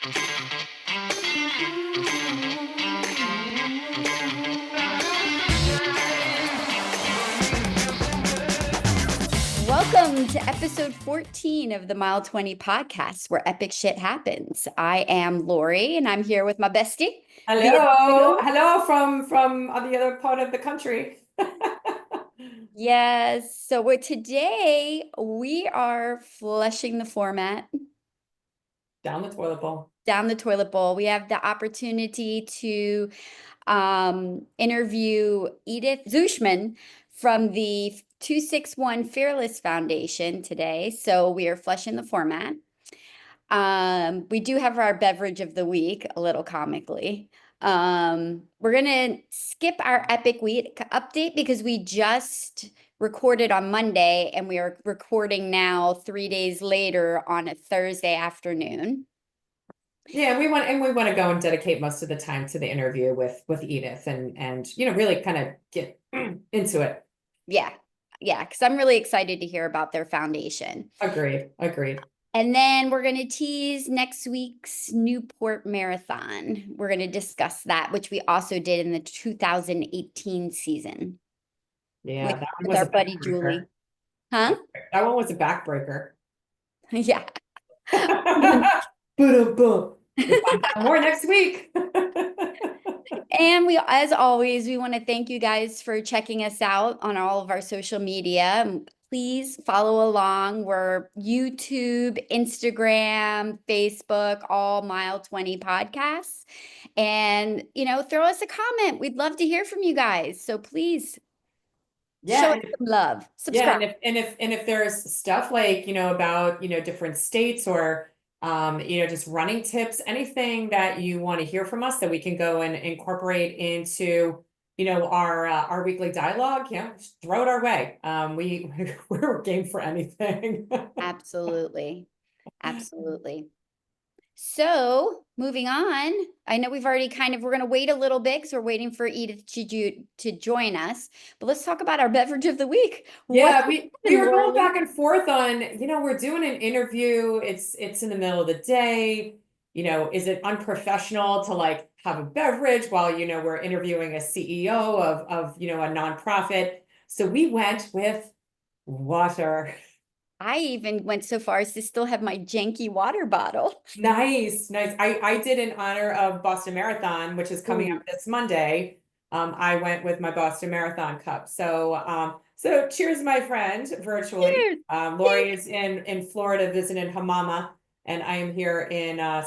Welcome to episode 14 of the Mile 20 podcast, where epic shit happens. I am Lorri, and I'm here with my bestie. Hello from on the other part of the country. Yes, so today we are flushing the format Down the toilet bowl. down the toilet bowl. We have the opportunity to interview Edith Zuschmann from the 261 Fearless Foundation today. So we are flushing the format. We do have our beverage of the week, a little comically. We're gonna skip our epic week update because we just recorded on Monday and we are recording now 3 days later on a Thursday afternoon. Yeah, we want to go and dedicate most of the time to the interview with Edith and really kind of get into it. Yeah, because I'm really excited to hear about their foundation. Agreed. And then we're going to tease next week's Newport Marathon. We're going to discuss that, which we also did in the 2018 season. Yeah, that one with was our buddy Julie. Huh? That one was a backbreaker. Yeah. More next week. And as always, we want to thank you guys for checking us out on all of our social media. Please follow along. We're YouTube, Instagram, Facebook, all Mile 20 podcasts. And, throw us a comment. We'd love to hear from you guys. So please show us some love. Subscribe. Yeah, and if there's stuff like, about, different states or just running tips, anything that you want to hear from us that we can go and incorporate into, our weekly dialogue, just throw it our way. We're game for anything. Absolutely. So moving on, I know we've already we're going to wait a little bit because we're waiting for Edith to join us, but let's talk about our beverage of the week. Yeah, we were going back and forth on, we're doing an interview. It's in the middle of the day. Is it unprofessional to have a beverage while, we're interviewing a CEO of a nonprofit? So we went with water. I even went so far as to still have my janky water bottle. Nice. I did in honor of Boston Marathon, which is coming up this Monday. I went with my Boston Marathon cup. So cheers, my friend, virtually. Cheers. Lorri is in Florida visiting her mama, and I am here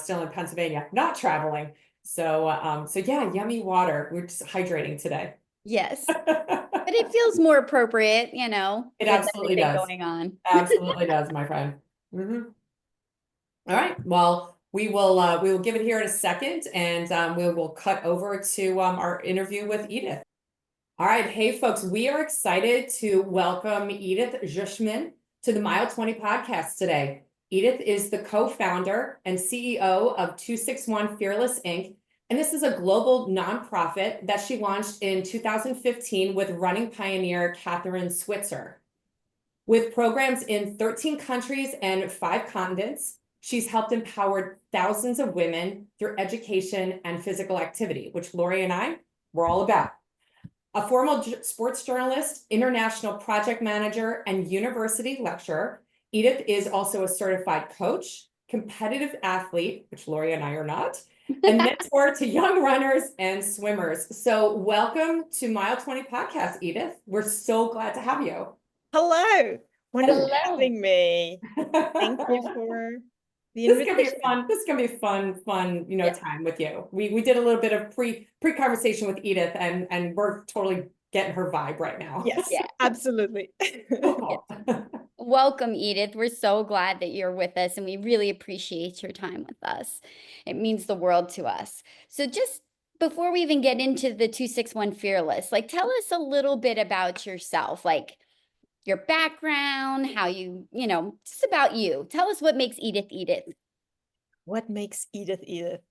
still in Pennsylvania, not traveling. So yeah, yummy water. We're just hydrating today. Yes. But it feels more appropriate, It absolutely does. Going on. Absolutely does, my friend. All right. Well, we will give it here in a second, and we will cut over to our interview with Edith. All right. Hey, folks, we are excited to welcome Edith Zuschmann to the Mile 20 podcast today. Edith is the co-founder and CEO of 261 Fearless Inc. And this is a global nonprofit that she launched in 2015 with running pioneer Kathrine Switzer. With programs in 13 countries and 5 continents, she's helped empower thousands of women through education and physical activity, which Lorri and I were all about. A former sports journalist, international project manager, and university lecturer, Edith is also a certified coach, competitive athlete, which Lorri and I are not, and mentor to young runners and swimmers. So welcome to Mile 20 podcast, Edith. We're so glad to have you. Hello. Wonderful having me. Thank you for the invitation. This is gonna be fun, time with you. We did a little bit of pre-conversation with Edith, and we're totally getting her vibe right now. Yes, absolutely. Welcome, Edith. We're so glad that you're with us, and we really appreciate your time with us. It means the world to us. So just before we even get into the 261 Fearless, tell us a little bit about yourself, your background, how you, just about you. Tell us what makes Edith Edith. What makes Edith Edith?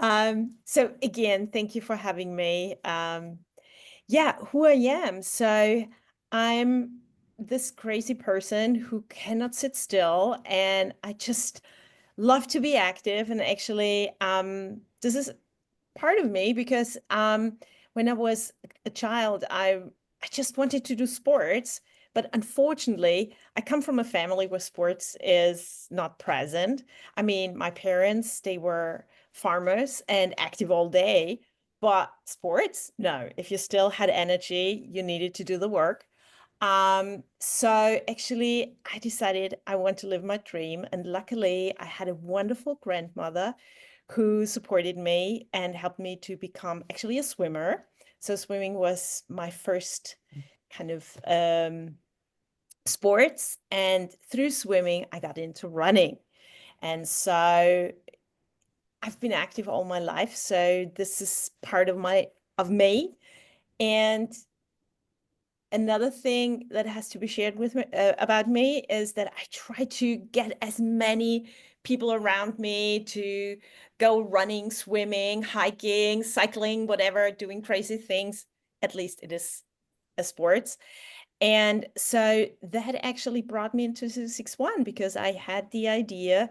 So again, thank you for having me. Who I am. So I'm this crazy person who cannot sit still, and I just love to be active. And actually, this is part of me because when I was a child, I just wanted to do sports. But unfortunately, I come from a family where sports is not present. I mean, my parents, they were farmers and active all day, but sports, no. If you still had energy, you needed to do the work. So actually, I decided I want to live my dream. And luckily, I had a wonderful grandmother who supported me and helped me to become actually a swimmer. So swimming was my first kind of sports. And through swimming, I got into running. And so I've been active all my life. So this is part of me. And another thing that has to be shared with me about me is that I try to get as many people around me to go running, swimming, hiking, cycling, whatever, doing crazy things. At least it is a sports. And so that actually brought me into 261 because I had the idea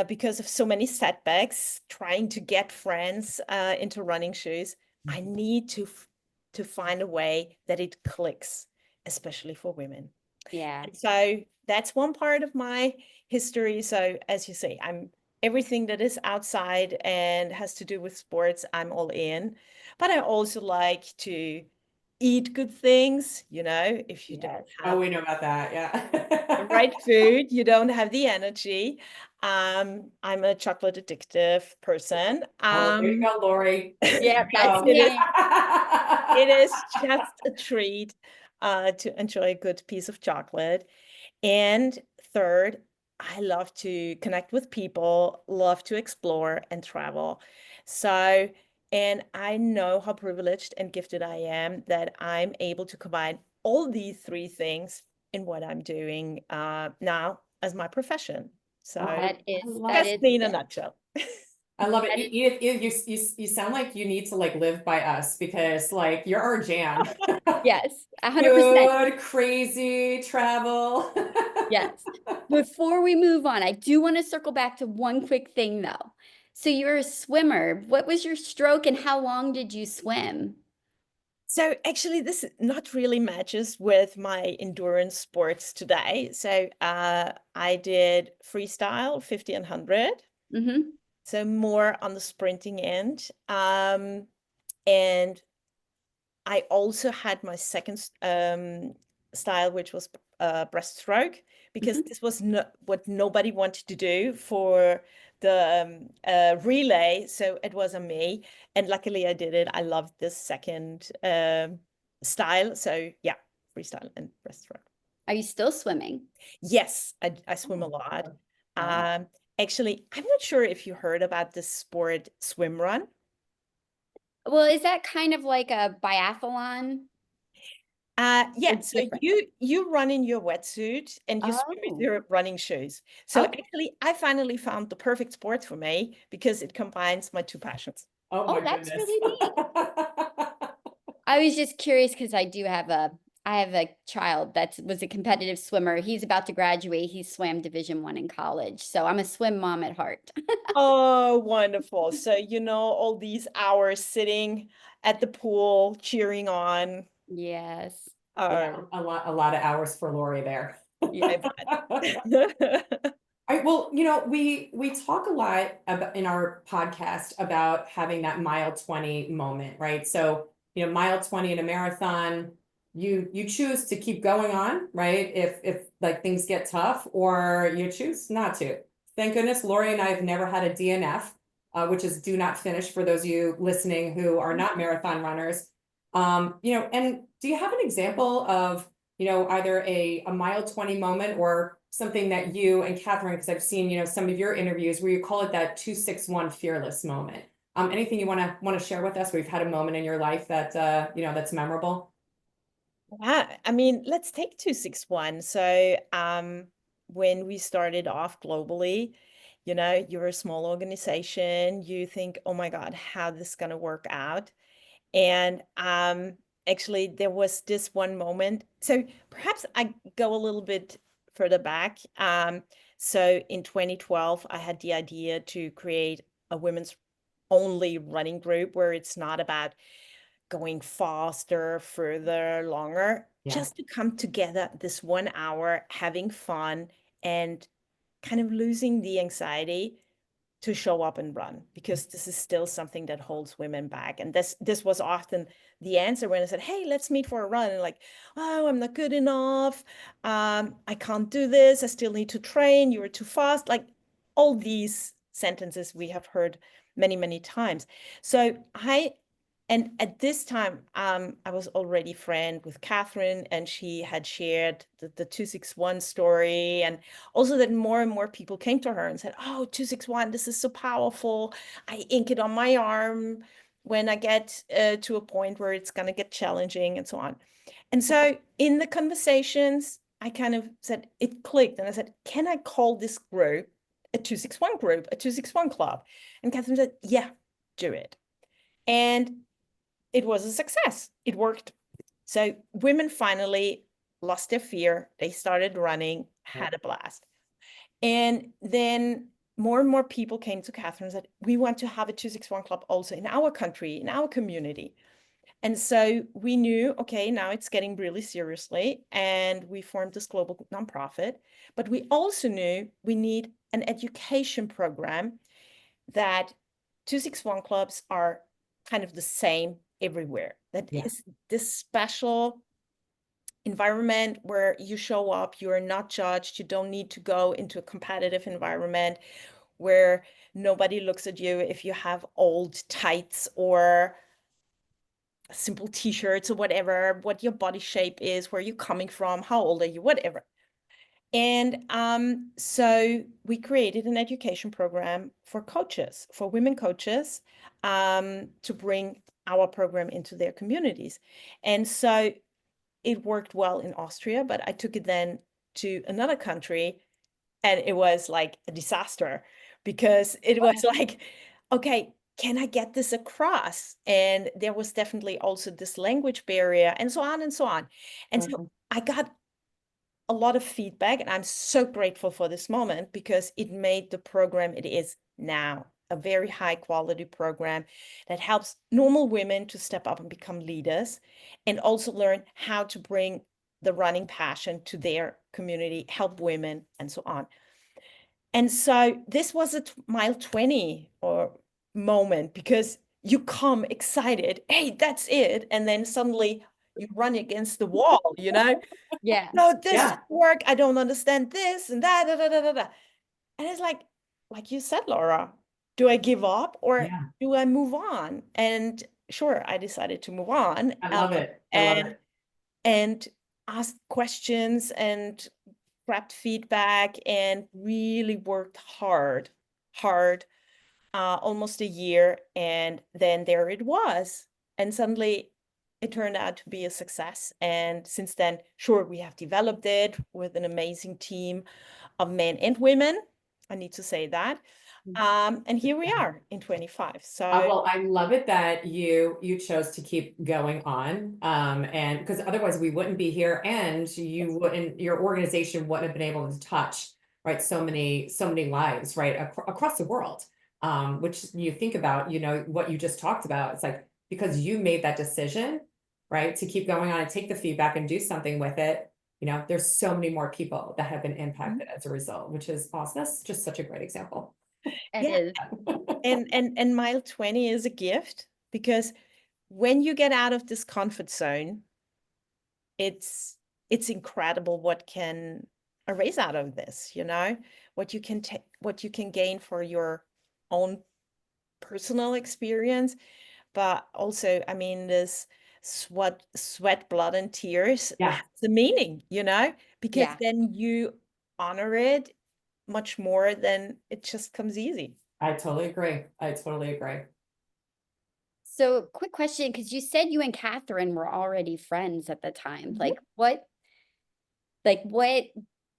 because of so many setbacks, trying to get friends into running shoes. I need to find a way that it clicks, especially for women. Yeah. And so that's one part of my history. So as you say, I'm everything that is outside and has to do with sports, I'm all in. But I also like to eat good things, if you don't Yes. Oh, have we know about that. the Yeah. right food, you don't have the energy. I'm a chocolate addictive person. Oh, there you go, Lorri. There Yeah, you that's go. me. It is just a treat to enjoy a good piece of chocolate. And third, I love to connect with people, love to explore and travel. So, and I know how privileged and gifted I am that I'm able to combine all these three things in what I'm doing now as my profession. Oh, So That I is love that that's it. is me in a nutshell. I love it. that is You sound like you need to like live by us because like you're our jam. yes, 100%. Food, crazy, travel. Yes. Before we move on, I do want to circle back to one quick thing though. So you're a swimmer. What was your stroke and how long did you swim? So actually, this not really matches with my endurance sports today. So I did freestyle 50 and 100, Mm-hmm. so more on the sprinting end. And I also had my second style, which was breaststroke, because this was what nobody wanted to do for the relay. So it was on me. And luckily I did it. I loved this second style. So yeah, freestyle and breaststroke. Are you still swimming? Yes, I swim a lot. Wow. Actually, I'm not sure if you heard about this sport, swim run. Well, is that kind of like a biathlon or Yeah, so different? you run in your wetsuit and you swim with Oh, your running shoes. So okay. actually, I finally found the perfect sport for me because it combines my two passions. Oh Oh, my that's goodness. really neat. I was just curious because I have a child that was a competitive swimmer. He's about to graduate. He swam Division 1 in college. So I'm a swim mom at heart. Oh, wonderful. So, all these hours sitting at the pool cheering on. Yes. Yeah, Oh, a lot of hours for Lorri there. yeah, but All right, well, we talk a lot about in our podcast about having that mile 20 moment, right? So, mile 20 in a marathon, you choose to keep going on, right? If like things get tough, or you choose not to. Thank goodness Lorri and I have never had a DNF, which is do not finish for those of you listening who are not marathon runners. And do you have an example of either a mile 20 moment or something that you and Kathrine, because I've seen, some of your interviews where you call it that 261 fearless moment. Anything you want to share with us where you've had a moment in your life that, that's memorable? yeah, I mean, let's take 261. So, when we started off globally, you're a small organization, you think, oh my God, how this gonna work out? And actually, there was this one moment. So perhaps I go a little bit further back. So in 2012, I had the idea to create a women's only running group where it's not about going faster, further, longer, Yeah. just to come together this 1 hour, having fun and kind of losing the anxiety to show up and run, because this is still something that holds women back. And this was often the answer when I said, hey, let's meet for a run. And like, oh, I'm not good enough. I can't do this. I still need to train. You are too fast. Like all these sentences we have heard many, many times. So and at this time, I was already friend with Kathrine, and she had shared the 261 story, and also that more and more people came to her and said, oh, 261, this is so powerful. I ink it on my arm when I get to a point where it's going to get challenging and so on. And so in the conversations, I kind of said, it clicked. And I said, can I call this group a 261 group, a 261 club? And Kathrine said, yeah, do it. And it was a success. It worked. So women finally lost their fear. They started running, had a blast. And then more and more people came to Kathrine and said, we want to have a 261 club also in our country, in our community. And so we knew, okay, now it's getting really seriously. And we formed this global nonprofit. But we also knew we need an education program that 261 clubs are kind of the same everywhere. That is this special environment where you show up, you are not judged, you don't need to go into a competitive environment where nobody looks at you if you have old tights or simple t-shirts or whatever, what your body shape is, where you're coming from, how old are you, whatever. And so we created an education program for coaches, for women coaches, to bring our program into their communities. And so it worked well in Austria, but I took it then to another country, and it was like a disaster, because it was like, okay, can I get this across? And there was definitely also this language barrier and so on and so on. And so I got a lot of feedback, and I'm so grateful for this moment, because it made the program it is now a very high quality program that helps normal women to step up and become leaders, and also learn how to bring the running passion to their community, help women, and so on. And so this was a mile 20 or moment, because you come excited, hey, that's it. And then suddenly you run against the wall, you know? Yeah. No, this work, I don't understand this and that, da, da, da, da, da. And it's like you said, Laura, do I give up or do I move on? And sure, I decided to move on. I love it. I love it. And asked questions and grabbed feedback and really worked hard, almost a year. And then there it was. And suddenly it turned out to be a success. And since then, sure, we have developed it with an amazing team of men and women. I need to say that. And here we are in 25. So well, I love it that you chose to keep going on. And because otherwise we wouldn't be here, and you wouldn't, your organization wouldn't have been able to touch, right, so many lives, right, across the world. Which you think about, you know, what you just talked about, it's like, because you made that decision, right, to keep going on and take the feedback and do something with it. You know, there's so many more people that have been impacted as a result, which is awesome. That's just such a great example. It is. And mile 20 is a gift, because when you get out of this comfort zone, it's incredible what can arise out of this, you know, what you can take, what you can gain for your own personal experience, but also, I mean, this sweat, blood, and tears has the meaning, you know, because then you honor it much more than it just comes easy. I totally agree. I totally agree. So quick question, because you said you and Kathrine were already friends at the time. Like what,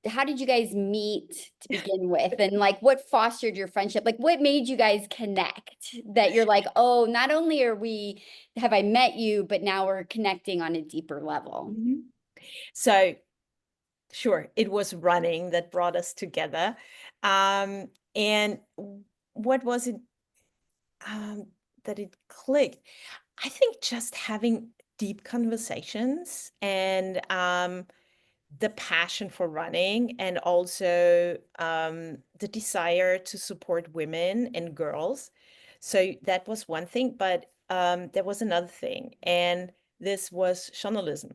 how did you guys meet to begin with? And like, what fostered your friendship? Like, what made you guys connect that you're like, oh, not only have I met you, but now we're connecting on a deeper level? So sure, it was running that brought us together. And what was it um, that it clicked? I think just having deep conversations and the passion for running, and also the desire to support women and girls. So that was one thing, but there was another thing, and this was journalism.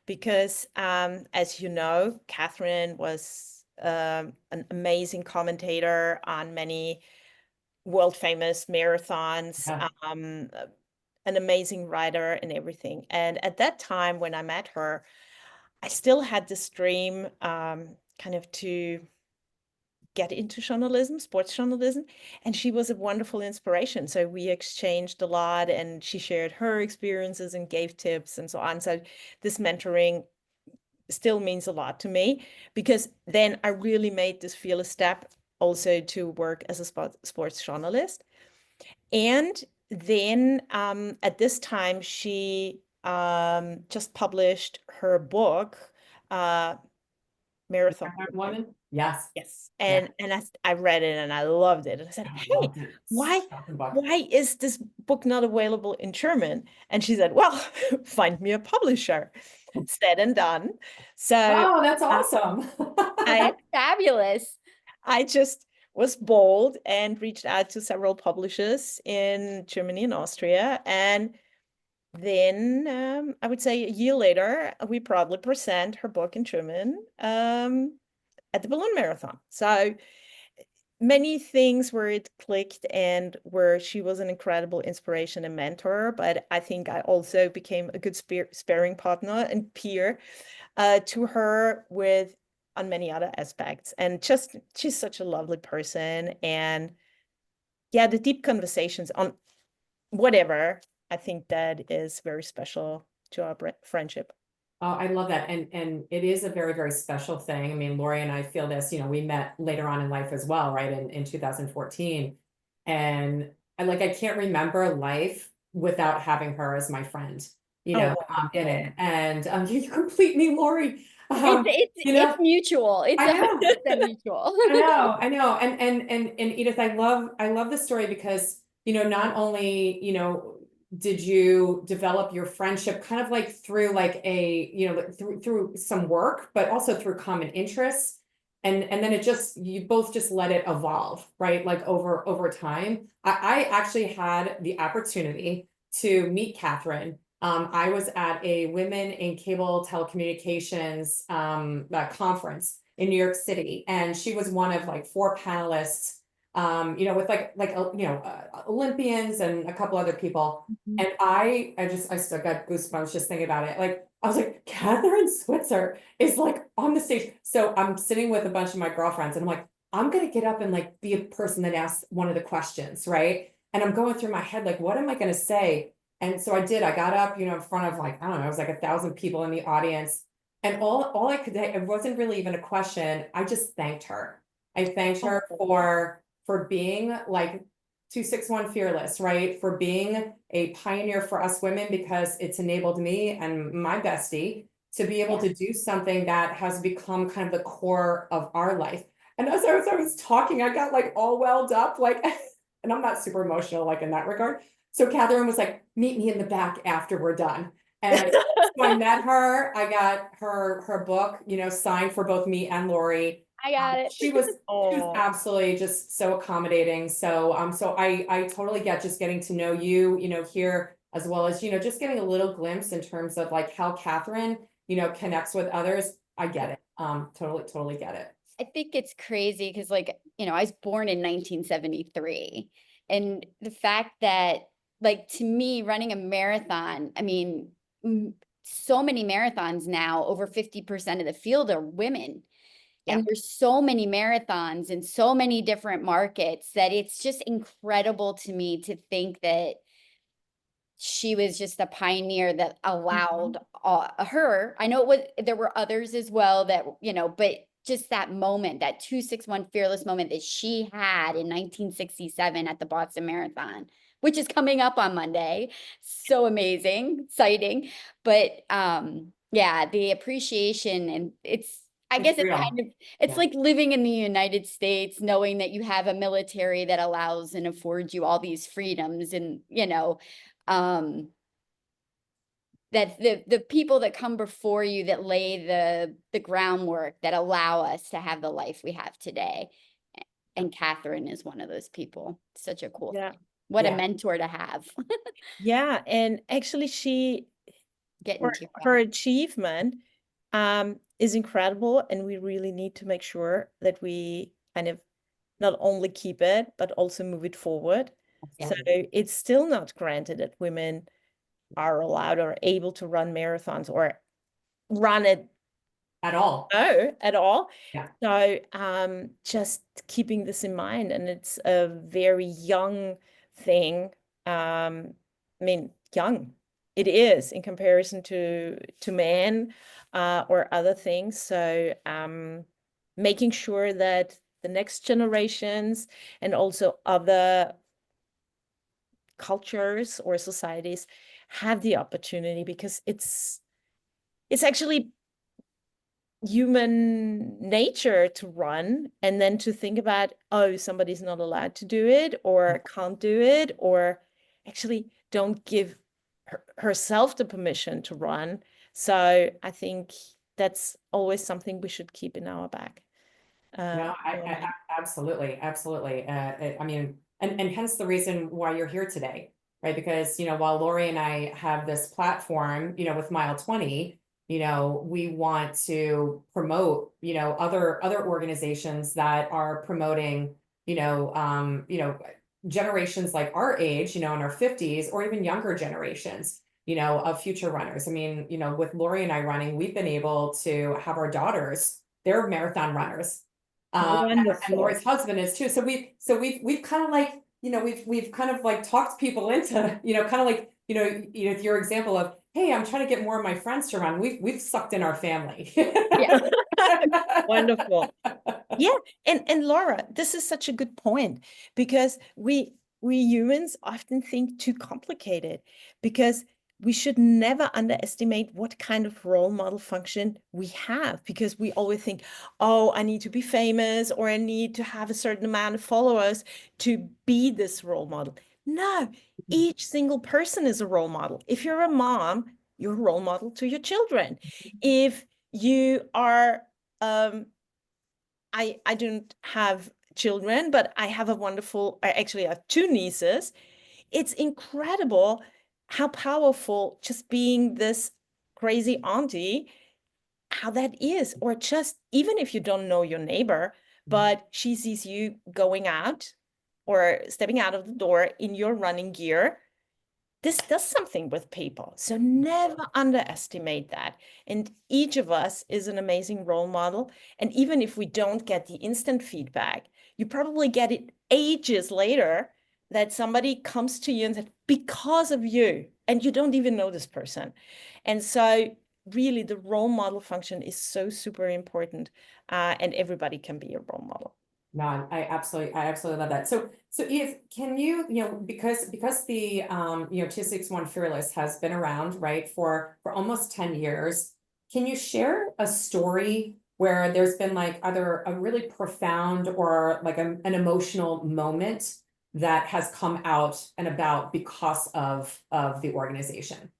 Because, as you know, Kathrine was an amazing commentator on many world famous marathons, Yeah. an amazing writer and everything. And at that time, when I met her, I still had this dream, kind of to get into journalism, sports journalism, and she was a wonderful inspiration. So we exchanged a lot, and she shared her experiences and gave tips and so on. So this mentoring still means a lot to me, because then I really made this fearless step also to work as a sports journalist. And then at this time, she just published her book, uh, Marathon Woman. Woman? Yes. Yes. Yeah. And I read it and I loved it. And I said, I hey, loved it. why Shocking book. why is this book not available in German? And she said, well, find me a publisher. Said and done. So Oh, that's uh, awesome. I Fabulous. I just was bold and reached out to several publishers in Germany and Austria. And then I would say a year later, we proudly present her book in German at the Berlin Marathon. So many things where it clicked and where she was an incredible inspiration and mentor. But I think I also became a good sparring partner and peer to her with on many other aspects. And just she's such a lovely person. And yeah, the deep conversations on whatever, I think that is very special to our friendship. Oh, I love that. And it is a very, very special thing. I mean, Lorri and I feel this, we met later on in life as well, right? In 2014. And I can't remember life without having her as my friend, Oh, in it. And you complete me, Lorri. It's mutual. It's I know. 100% mutual. I know. And Edith, I love this story because, not only, did you develop your friendship kind of like through like a, through some work, but also through common interests. And then you both just let it evolve, right? Like over time. I actually had the opportunity to meet Kathrine. I was at a Women in Cable Telecommunications conference in New York City, and she was one of like 4 panelists, with Olympians and a couple other people. Mhm. And I still got goosebumps just thinking about it. Like, I was like, Kathrine Switzer is like on the stage. So I'm sitting with a bunch of my girlfriends and I'm like, I'm going to get up and like be a person that asks one of the questions, right? And I'm going through my head, like, what am I going to say? And so I did. I got up, in front of like, I don't know, it was like 1,000 people in the audience. And all I could, it wasn't really even a question. I just thanked her. I thanked her for being like 261 Fearless, right? For being a pioneer for us women, because it's enabled me and my bestie to be able to do something that has become kind of the core of our life. And as I was talking, I got like all welled up, like, and I'm not super emotional, like in that regard. So Kathrine was like, meet me in the back after we're done. And so I met her, I got her book, signed for both me and Lorri. I got it. She was Oh, absolutely just so accommodating. So I totally get just getting to know you, here, as well as, just getting a little glimpse in terms of like how Kathrine, connects with others. I get it. Totally get it. I think it's crazy because, like, I was born in 1973. And the fact that, like, to me, running a marathon, I mean, so many marathons now, over 50% of the field are women. yeah. And there's so many marathons in so many different markets that it's just incredible to me to think that she was just a pioneer that allowed her. I know there were others as well that, but just that moment, that 261 fearless moment that she had in 1967 at the Boston Marathon, which is coming up on Monday. So amazing, exciting. But yeah, the appreciation, and I guess it's real. kind of, it's Yeah. like living in the United States, knowing that you have a military that allows and affords you all these freedoms and, um, that the people that come before you that lay the groundwork that allow us to have the life we have today. And Kathrine is one of those people. Such a cool Yeah. thing. What a Yeah. mentor to have. Yeah. And actually Getting to her achievement is incredible. And we really need to make sure that we kind of not only keep it, but also move it forward. Yeah. So it's still not granted that women are allowed or able to run marathons or run it At all. at all. Yeah. So just keeping this in mind, and it's a very young thing. I mean, young it is in comparison to men or other things. So making sure that the next generations and also other cultures or societies have the opportunity, because it's actually human nature to run and then to think about, oh, somebody's not allowed to do it or can't do it, or actually don't give herself the permission to run. So I think that's always something we should keep in our back. No, absolutely, absolutely. I mean, and hence the reason why you're here today, right? Because, while Lorri and I have this platform, with Mile 20, we want to promote, other organizations that are promoting, generations like our age, in our 50s, or even younger generations, of future runners. I mean, with Lorri and I running, we've been able to have our daughters, they're marathon runners. And Wonderful. Lori's husband is too. So we've kind of like, we've kind of like talked people into, kind of like, your example of, hey, I'm trying to get more of my friends to run. We've sucked in our family. Yeah. Wonderful. Yeah, and Laura, this is such a good point, because we humans often think too complicated, because we should never underestimate what kind of role model function we have, because we always think, oh, I need to be famous or I need to have a certain amount of followers to be this role model. No, each single person is a role model. If you're a mom, you're a role model to your children. If you are I don't have children, but I have I actually have two nieces. It's incredible how powerful just being this crazy auntie, how that is. Or just even if you don't know your neighbor, but she sees you going out or stepping out of the door in your running gear, this does something with people. So never underestimate that. And each of us is an amazing role model. And even if we don't get the instant feedback, you probably get it ages later, that somebody comes to you and said, because of you, and you don't even know this person. And so really the role model function is so super important, and everybody can be a role model. No, I absolutely love that. So Edith, can you, because the 261 Fearless has been around, right, for almost 10 years, can you share a story where there's been like either a really profound or like an emotional moment that has come out and about because of the organization?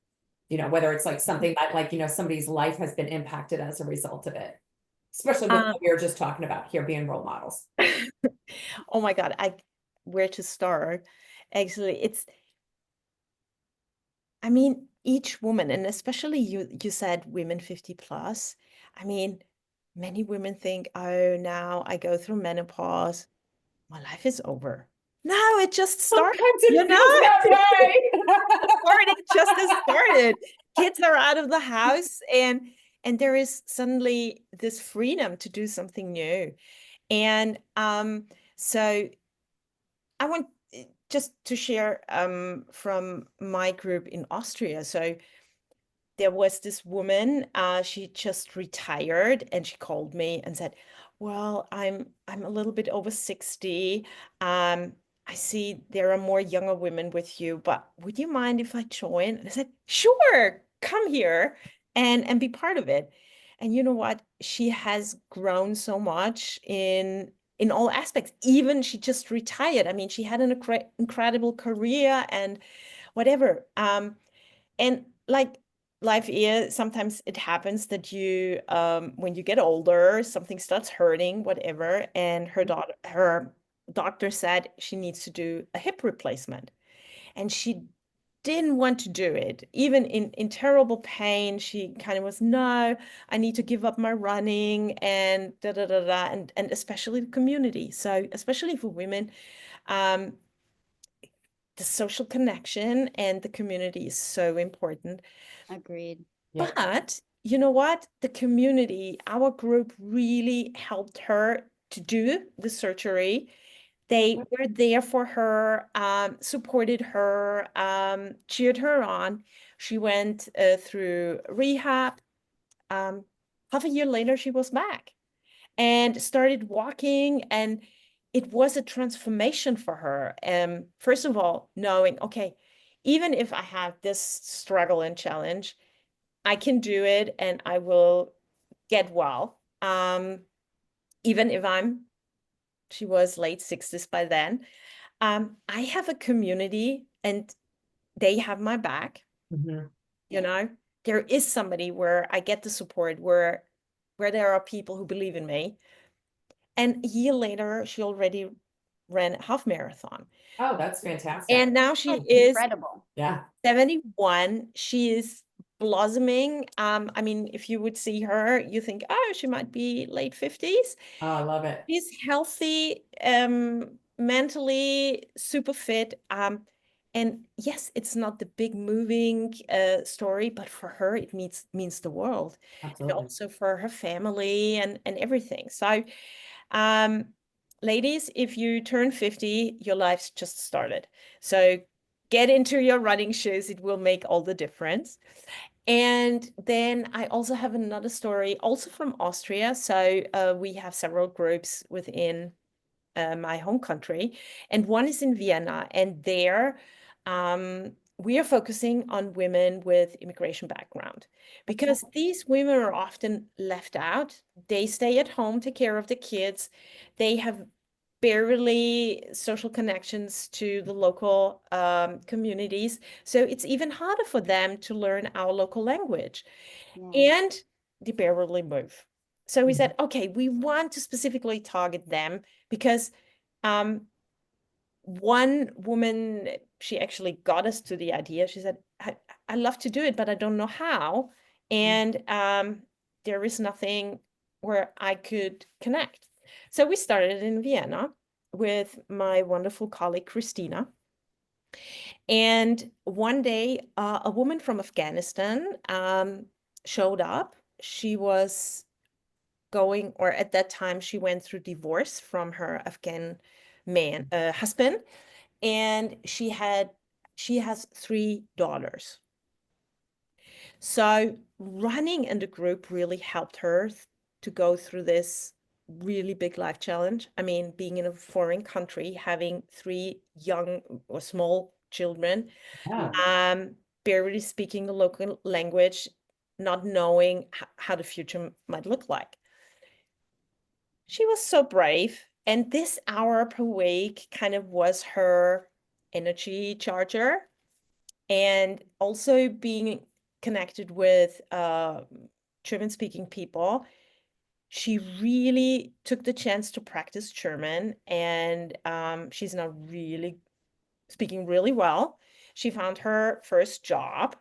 Whether it's like something that like, somebody's life has been impacted as a result of it. Especially with what we were just talking about here, being role models. Oh my God, where to start? Actually, I mean, each woman, and especially you said women 50 plus. I mean, many women think, oh, now I go through menopause, my life is over. No, it just started. Sometimes it feels that way. It just has started. Kids are out of the house, and there is suddenly this freedom to do something new. And so I want just to share from my group in Austria. So there was this woman, she just retired, and she called me and said, well, I'm a little bit over 60. I see there are more younger women with you, but would you mind if I join? And I said, sure, come here and be part of it. And you know what? She has grown so much in all aspects. Even she just retired. I mean, she had an incredible career and whatever. And like life is, sometimes it happens that you, when you get older, something starts hurting, whatever. And her doctor said she needs to do a hip replacement. And she didn't want to do it. Even in terrible pain, she kind of was, no, I need to give up my running and da da da da, and especially the community. So especially for women, um, the social connection and the community is so important. Agreed. Yeah. But you know what? The community, our group really helped her to do the surgery. They were there for her, supported her, cheered her on. She went through rehab. Half a year later, she was back and started walking, and it was a transformation for her. First of all, knowing, okay, even if I have this struggle and challenge, I can do it and I will get well. Even if she was late 60s by then. I have a community and they have my back. Mhm. You know, there is somebody where I get the support, where there are people who believe in me. And a year later, she already ran a half marathon. Oh, that's fantastic. And now she That's is incredible. Yeah. 71. She is blossoming. I mean, if you would see her, you think, oh, she might be late 50s. Oh, I love it. She's healthy, mentally super fit. And yes, it's not the big moving story, but for her, it means the world. And Absolutely. also for her family and everything. So, um, ladies, if you turn 50, your life's just started. So get into your running shoes. It will make all the difference. And then I also have another story, also from Austria. So we have several groups within my home country, and one is in Vienna. And there we are focusing on women with immigration background because these women are often left out. They stay at home, take care of the kids. They have barely social connections to the local communities. So it's even harder for them to learn our local language. Yeah. And they barely move. So we Mhm. said, okay, we want to specifically target them because one woman, she actually got us to the idea. She said, I love to do it, but I don't know how. And there is nothing where I could connect. So we started in Vienna with my wonderful colleague, Christina. And one day, a woman from Afghanistan showed up. She was going, or at that time, she went through divorce from her Afghan husband, and she has 3 daughters. So running in the group really helped her to go through this really big life challenge. I mean, being in a foreign country, having 3 young or small children, Yeah. barely speaking the local language, not knowing how the future might look like. She was so brave. And this hour per week kind of was her energy charger. And also being connected with German-speaking people, she really took the chance to practice German. And she's now really speaking really well. She found her first job.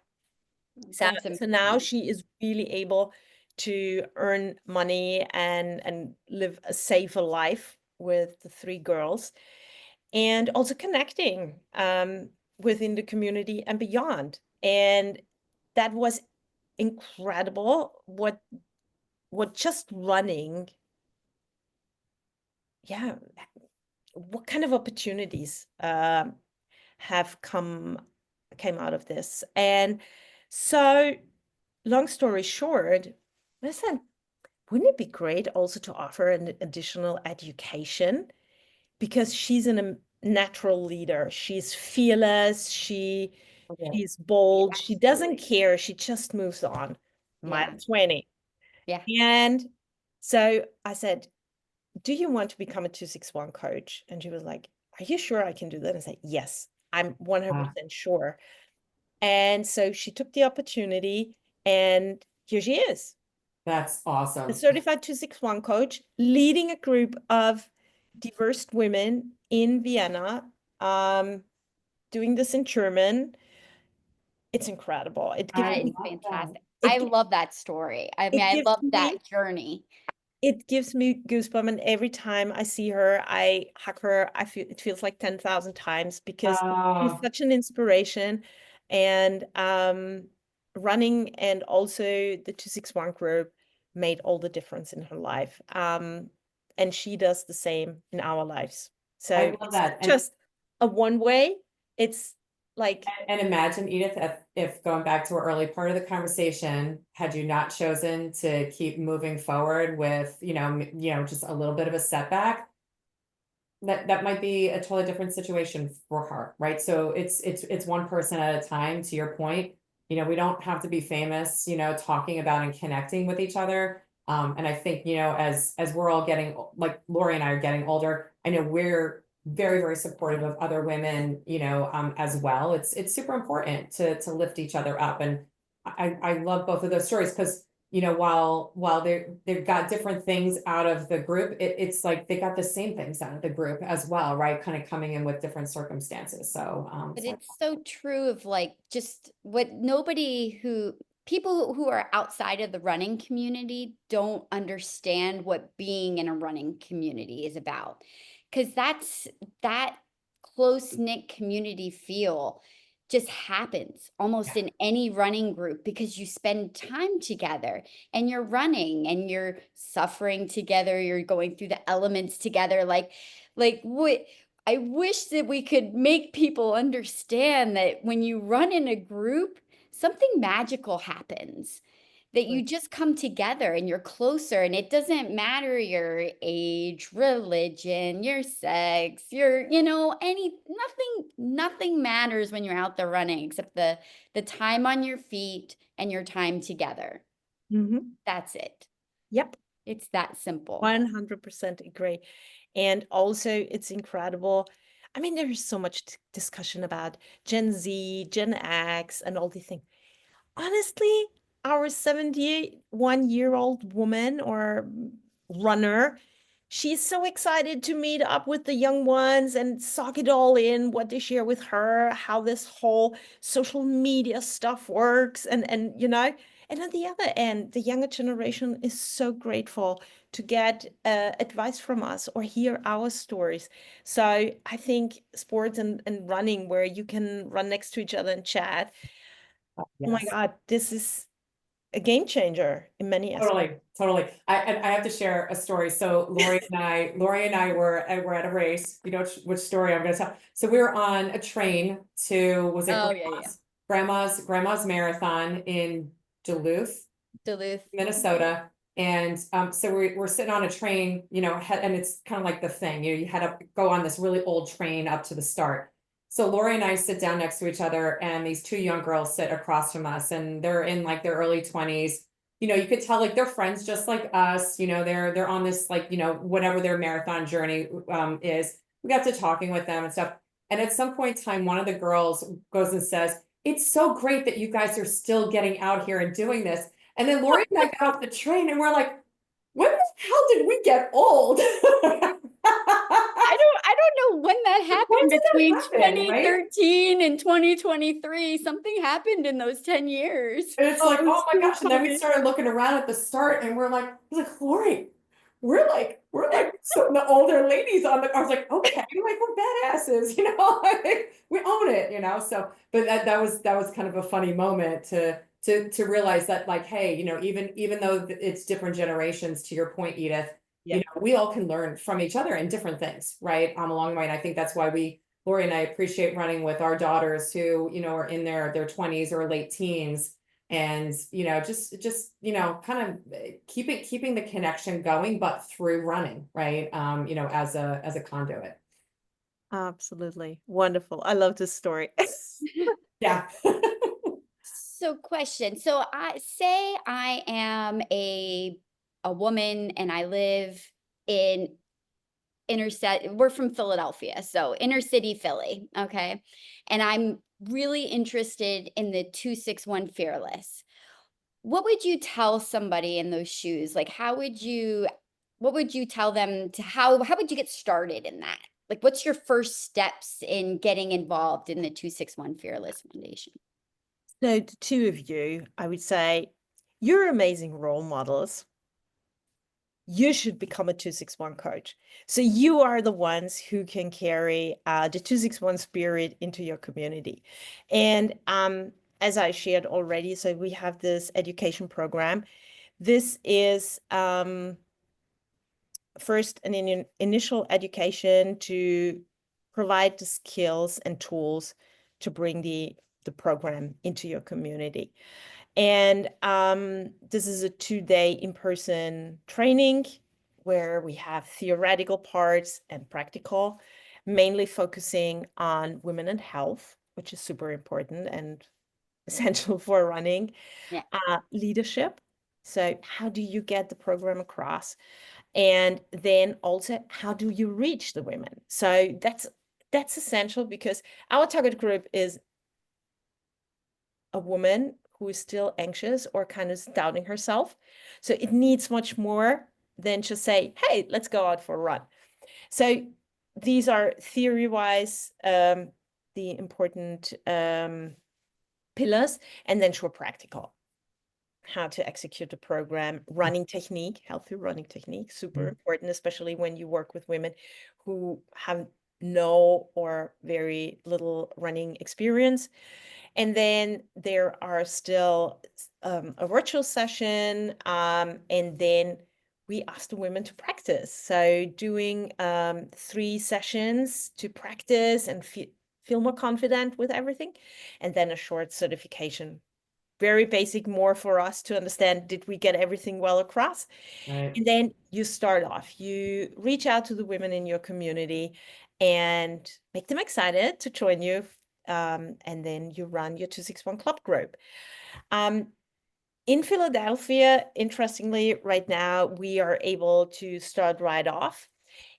So, That's so now amazing. she is really able to earn money and live a safer life with the 3 girls, and also connecting within the community and beyond. And that was incredible. What just running, yeah, what kind of opportunities have came out of this. And so long story short, I said, wouldn't it be great also to offer an additional education? Because she's a natural leader. She's fearless. Okay. She's bold. She doesn't Absolutely. care. She just moves on. Yeah. Mile 20. Yeah. And so I said, do you want to become a 261 coach? And she was like, are you sure I can do that? I said, yes, I'm 100% sure. And so she took the opportunity, and here she is, That's awesome. a certified 261 coach, leading a group of diverse women in Vienna, doing this in German. It's incredible. It gives That is me, fantastic. it, I gi- love that story. I mean, it I gives love me that journey. it gives me goosebumps, and every time I see her, I hug her. It feels like 10,000 times, because she's Oh, such an inspiration. And running and also the 261 group made all the difference in her life. And she does the same in our lives. So I love it's that. not just a one way, it's like, And imagine, Edith, if going back to our early part of the conversation, had you not chosen to keep moving forward with, just a little bit of a setback, that might be a totally different situation for her, right? So it's one person at a time, to your point. We don't have to be famous, talking about and connecting with each other. And I think, as we're all getting, like Lorri and I are getting older, I know we're very, very supportive of other women, as well. It's super important to lift each other up. And I love both of those stories, because while they've got different things out of the group, it's like they got the same things out of the group as well, right? Kind of coming in with different circumstances. So, But it's so true of like just what people who are outside of the running community don't understand what being in a running community is about. Because that close-knit community feel just happens almost in any running group, because you spend time together and you're running and you're suffering together, you're going through the elements together. Like what I wish that we could make people understand that when you run in a group, something magical happens. That you just come together and you're closer, and it doesn't matter your age, religion, your sex, nothing matters when you're out there running except the time on your feet and your time together. That's it. yep. It's that simple. 100% agree. And also, it's incredible. I mean, there's so much discussion about Gen Z, Gen X, and all these things. Honestly, our 71-year-old woman or runner, she's so excited to meet up with the young ones and soak it all in, what they share with her, how this whole social media stuff works, and on the other end, the younger generation is so grateful to get advice from us or hear our stories. So I think sports and running, where you can run next to each other and chat, oh my yes. God, this is a game changer in many aspects. Totally. I have to share a story. So Lorri and I were at a race. You know which story I'm going to tell. So we were on a train to, was it Oh, yeah. grandma's marathon in Duluth, Duluth. Minnesota. And so we're sitting on a train, and it's kind of like the thing, you had to go on this really old train up to the start. So Lorri and I sit down next to each other, and these two young girls sit across from us, and they're in like their early 20s. You could tell like they're friends just like us, they're on this like, whatever their marathon journey is. We got to talking with them and stuff. And at some point in time, one of the girls goes and says, "It's so great that you guys are still getting out here and doing this." And then Lorri and I got off the train, and we're like, when the hell did we get old? I don't know when that When happened did that between happen, right? 2013 and 2023. Something happened in those 10 years. And it's Oh, like, oh it's my so gosh. And then we funny. started looking around at the start, and Lorri, we're like some of the older ladies on the, I was like, okay, like we're badasses, like, we own it, so, but that was kind of a funny moment to realize that, like, hey, even though it's different generations, to your point, Edith, Yeah. we all can learn from each other in different things, right? Along the way. And I think that's why Lorri and I appreciate running with our daughters who, are in their 20s or late teens. And, just, kind of keeping the connection going, but through running, right? As a conduit. Absolutely. Wonderful. I love this story. Yeah. So question. So I say I am a woman and I live in we're from Philadelphia, so inner city Philly, okay? And I'm really interested in the 261 Fearless. What would you tell somebody in those shoes? Like what would you tell them to how would you get started in that? Like what's your first steps in getting involved in the 261 Fearless Foundation? So the two of you, I would say, you're amazing role models. You should become a 261 coach. So you are the ones who can carry the 261 spirit into your community. And as I shared already, so we have this education program. This is first an initial education to provide the skills and tools to bring the program into your community. And this is a 2-day in-person training where we have theoretical parts and practical, mainly focusing on women and health, which is super important and essential for running. Yeah. Leadership. So how do you get the program across? And then also, how do you reach the women? So that's essential because our target group is a woman who is still anxious or kind of doubting herself. So it needs much more than just say, hey, let's go out for a run. So these are theory-wise the important pillars, and then sure practical. How to execute the program, running technique, healthy running technique, super important, especially when you work with women who have no or very little running experience. And then there are still a virtual session, and then we ask the women to practice. So doing 3 sessions to practice and feel more confident with everything, and then a short certification. Very basic, more for us to understand, did we get everything well across? Right. And then you start off, you reach out to the women in your community and make them excited to join you. And then you run your 261 Club group. In Philadelphia, interestingly, right now, we are able to start right off.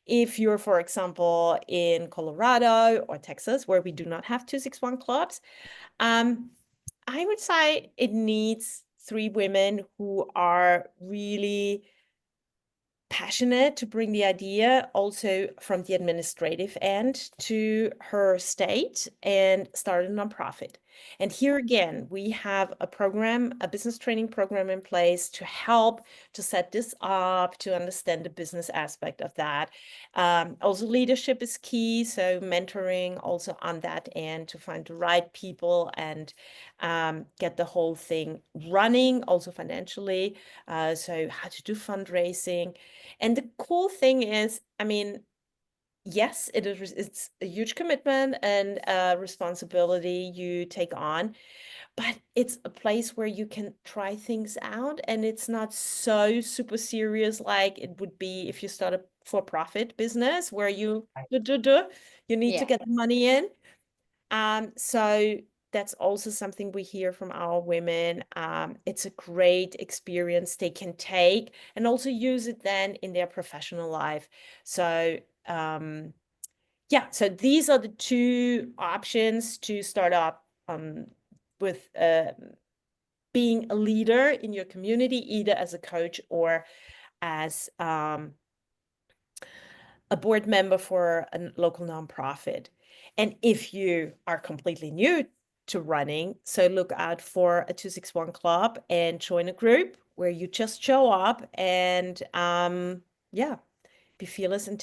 If you're, for example, in Colorado or Texas, where we do not have 261 clubs, I would say it needs 3 women who are really passionate to bring the idea also from the administrative end to her state and start a nonprofit. And here again, we have a program, a business training program in place to help to set this up, to understand the business aspect of that. Also leadership is key, so mentoring also on that end to find the right people and get the whole thing running, also financially. So how to do fundraising. And the cool thing is, I mean, yes, it's a huge commitment and responsibility you take on, but it's a place where you can try things out and it's not so super serious like it would be if you start a for-profit business where you need to Yeah. get the money in. So that's also something we hear from our women. It's a great experience they can take and also use it then in their professional life. So yeah, so these are the 2 options to start up with being a leader in your community, either as a coach or as a board member for a local nonprofit. And if you are completely new to running, so look out for a 261 club and join a group where you just show up and yeah, be fearless and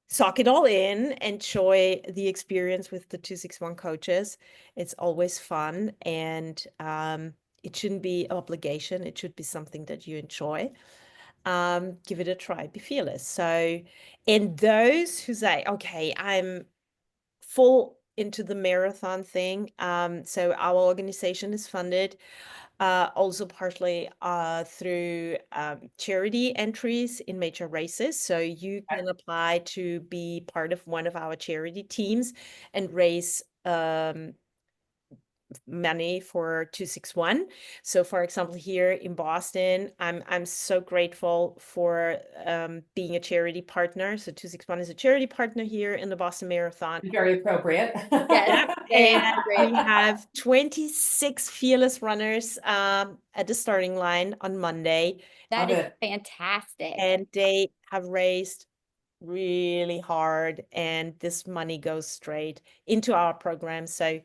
sock it all in, enjoy the experience with the 261 coaches. It's always fun and it shouldn't be an obligation. It should be something that you enjoy. Give it a try, be fearless. So, and those who say, okay, I'm full into the marathon thing. So our organization is funded also partly through charity entries in major races. So you can apply to be part of one of our charity teams and raise money for 261. So for example, here in Boston, I'm so grateful for being a charity partner. So 261 is a charity partner here in the Boston Marathon. Very appropriate. Yes, very And appropriate. we have 26 fearless runners at the starting line on Monday. That Love is it. fantastic. And they have raised really hard, and this money goes straight into our program. So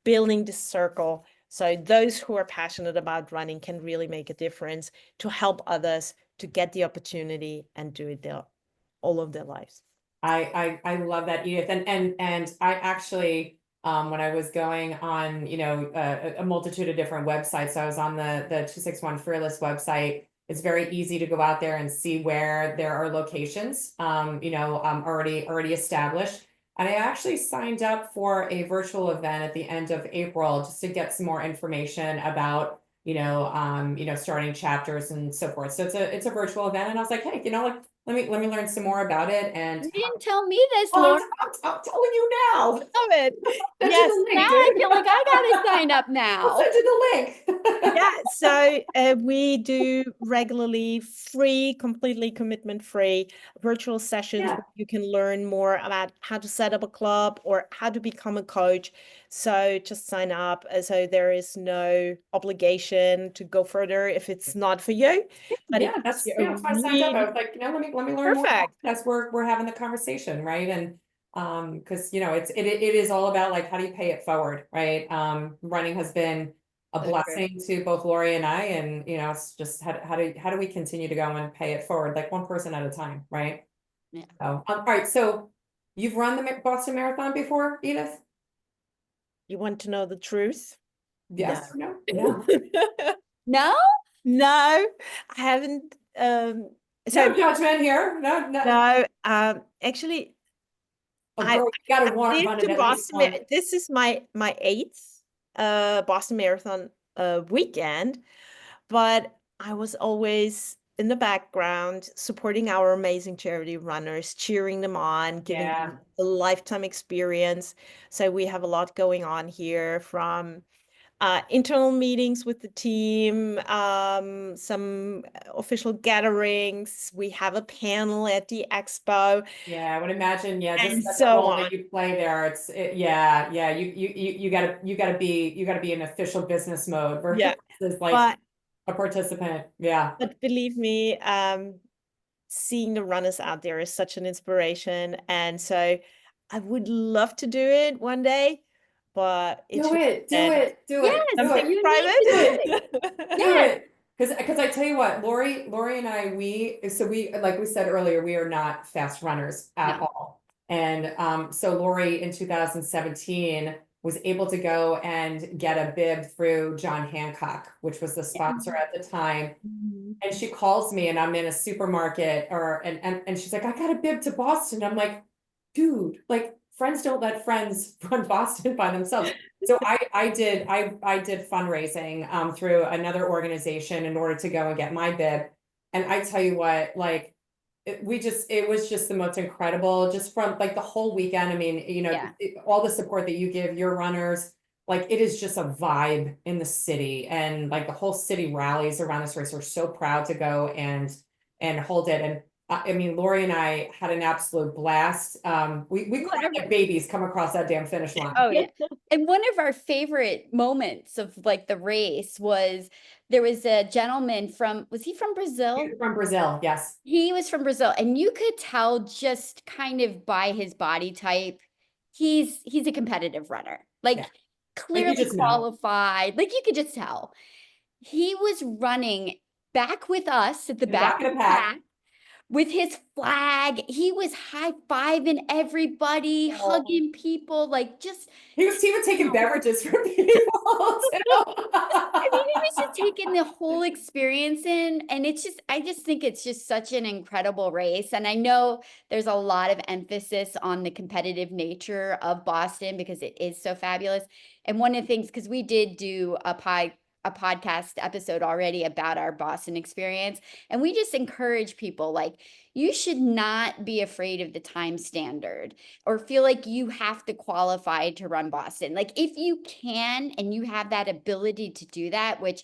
building this circle, so those who are passionate about running can really make a difference to help others to get the opportunity and do it all of their lives. I love that, Edith. And I actually, when I was going on, a multitude of different websites, so I was on the 261 Fearless website. It's very easy to go out there and see where there are locations, already established. And I actually signed up for a virtual event at the end of April just to get some more information about, starting chapters and so forth. So it's a virtual event, and I was like, hey, like, let me learn some more about it. And You didn't tell me this, oh, Laura. I'm telling you now. Love it. Send Yes. you the Now link, I dude. feel like I gotta sign up I'll now. send you the link. Yeah, so we do regularly free, completely commitment-free virtual sessions Yeah. where you can learn more about how to set up a club or how to become a coach. So just sign up. So there is no obligation to go further if it's not for you. But Yeah, if that's you're that's why I signed up. I really was like, let me learn more. perfect. That's where we're having the conversation, right? And because it is all about like how do you pay it forward, right? Running has been a So true. blessing to both Lori and I, and it's just how do we continue to go and pay it forward, like one person at a time, right? Yeah. So all right, so you've run the Boston Marathon before, Edith? You want to know the truth? Yes No. or no? No? No, I haven't. No So judgment here. No. no, actually, Oh, I girl, you gotta did run it the at least Boston. once. This is my eighth Boston Marathon weekend, but I was always in the background supporting our amazing charity runners, cheering them on, giving Yeah. them a lifetime experience. So we have a lot going on here, from internal meetings with the team, some official gatherings. We have a panel at the expo, Yeah, I would imagine. Yeah, just and the so role on. that you play there. Yeah. You gotta be in official business mode Yeah, versus like but a participant. Yeah. believe me, seeing the runners out there is such an inspiration, and so I would love to do it one day, but it Do should it. Do be it. Do Yes, it. Do something it. you need to do it. private. Do Yes. it. Because I tell you what, Lori and I, like we said earlier, we are not fast runners at No. all. And so Lori in 2017 was able to go and get a bib through John Hancock, which was the sponsor at the time. Mhm. And she calls me and I'm in a supermarket and she's like, I got a bib to Boston. I'm like, dude, like friends don't let friends run Boston by themselves. So I did fundraising through another organization in order to go and get my bib. And I tell you what, like it was just the most incredible, just from like the whole weekend. I mean, Yeah. all the support that you give your runners, like it is just a vibe in the city, and like the whole city rallies around this race. We're so proud to go and hold it. And I mean, Lori and I had an absolute blast. We cried Whatever. like babies come across that damn finish line. Oh yeah. And one of our favorite moments of like the race was there was a gentleman was he from Brazil? From Brazil, yes. He was from Brazil, and you could tell just kind of by his body type, he's a competitive runner. Like Yeah. clearly just know. qualified. Like you could just tell. He was running back with us at the In the back back of of the the pack. pack with his flag. He was high-fiving everybody, hugging people, like just He was taking No. beverages from people too. I mean, he was just taking the whole experience in, and I just think it's just such an incredible race. And I know there's a lot of emphasis on the competitive nature of Boston because it is so fabulous. And one of the things, because we did do a a podcast episode already about our Boston experience. And we just encourage people, like, you should not be afraid of the time standard or feel like you have to qualify to run Boston. Like, if you can and you have that ability to do that, which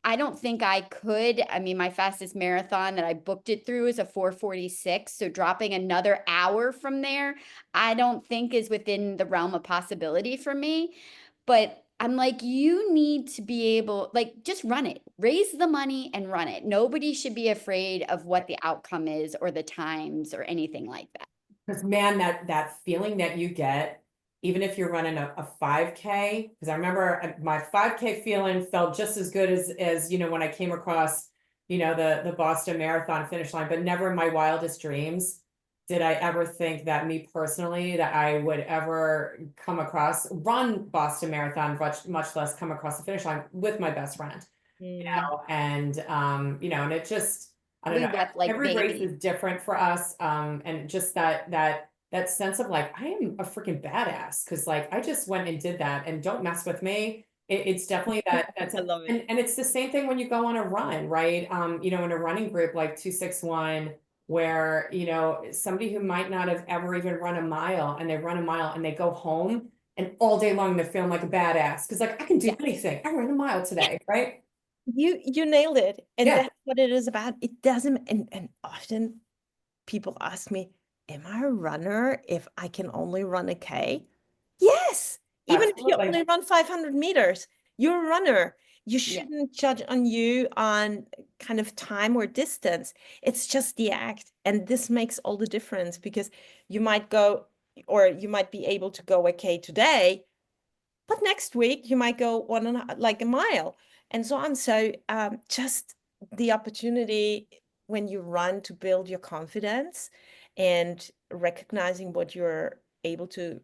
I don't think I could. I mean, my fastest marathon that I booked it through is a 4:46. So dropping another hour from there, I don't think is within the realm of possibility for me. But I'm like, you need to be able, like, just run it, raise the money and run it. Nobody should be afraid of what the outcome is or the times or anything like that. Because man, that feeling that you get, even if you're running a 5K, because I remember my 5K feeling felt just as good as when I came across, the Boston Marathon finish line, but never in my wildest dreams did I ever think that me personally, that I would ever run Boston Marathon, much less come across the finish line with my best friend. And and it just, I don't We know, wept like every race babies. is different for us. And just that sense of like, I am a freaking badass because like I just went and did that and don't mess with me. It's definitely that's I love it. and it's the same thing when you go on a run, right? In a running group like 261, where somebody who might not have ever even run a mile and they run a mile and they go home and all day long they're feeling like a badass because like I can do Yeah. anything. I ran a mile today, right? You nailed it. And Yeah. that's what it is about. It doesn't, and often people ask me, am I a runner if I can only run a K? Yes. Even if you Absolutely. only run 500 meters, you're a runner. You Yeah. shouldn't judge on you on kind of time or distance. It's just the act. And this makes all the difference because you might go, or you might be able to go a K today, but next week you might go like a mile and so on. So just the opportunity when you run to build your confidence and recognizing what you're able to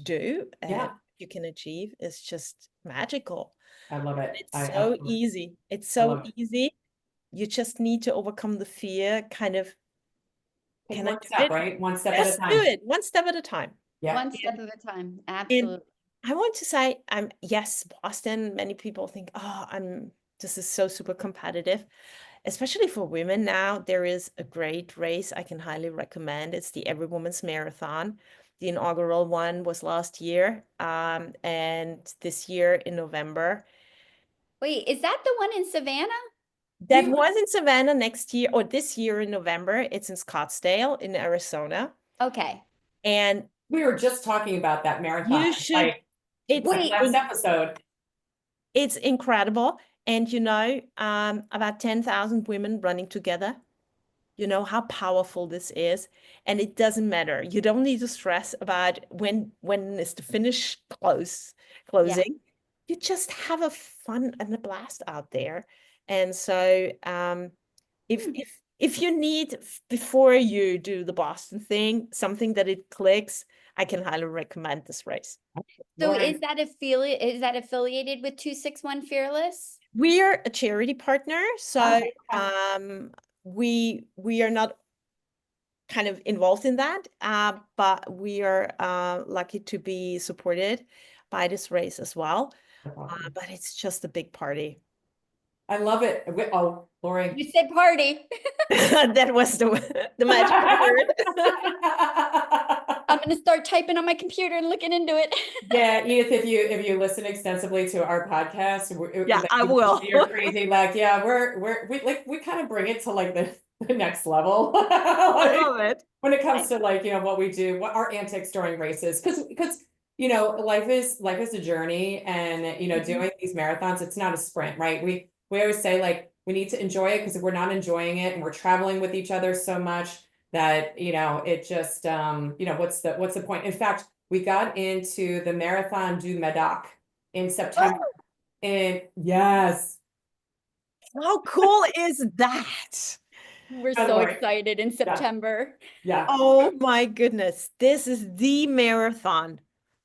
do and Yeah. you can achieve is just magical. I love it. It's I so absolutely easy. It's I so love it. easy. You just need to overcome the fear, kind of, Take can I one do step, it? right? One step at a Just do time. it one step at a time. Yeah. One step at a time. And Absolutely. I want to say, yes, Boston, many people think, oh, this is so super competitive, especially for women now. There is a great race I can highly recommend. It's the Every Woman's Marathon. The inaugural one was last year, and this year in November. Wait, is that the one in Savannah? That was in Savannah next year, or this year in November. It's in Scottsdale in Arizona. Okay. And We were just talking about that marathon, you should, like it's Wait. last episode. It's incredible. And about 10,000 women running together. You know how powerful this is. And it doesn't matter. You don't need to stress about when is the finish Yeah. closing. You just have a fun and a blast out there. And so if you need before you do the Boston thing, something that it clicks, I can highly recommend this race. So Lauren, is that affiliated with 261 Fearless? We are a charity partner, so okay. we are not kind of involved in that, but we are lucky to be supported by this race as well. That's awesome. But it's just a big party. I love it. Oh, Lori. You said party. That was the magical word. I'm gonna start typing on my computer and looking into it. Yeah, Edith, if you listen extensively to our podcast, Yeah, I will. you're crazy. Like, yeah, we kind of bring it to like the next level. I Like, love it. when it comes to like, what we do, what our antics during races, because life is a journey, and doing these marathons, it's not a sprint, right? We always say like we need to enjoy it, because if we're not enjoying it and we're traveling with each other so much that it just what's the point? In fact, we got into the Marathon du Médoc in September. And yes. How cool is that? We're By the so way, excited in September. yeah. Oh my goodness. This is the marathon.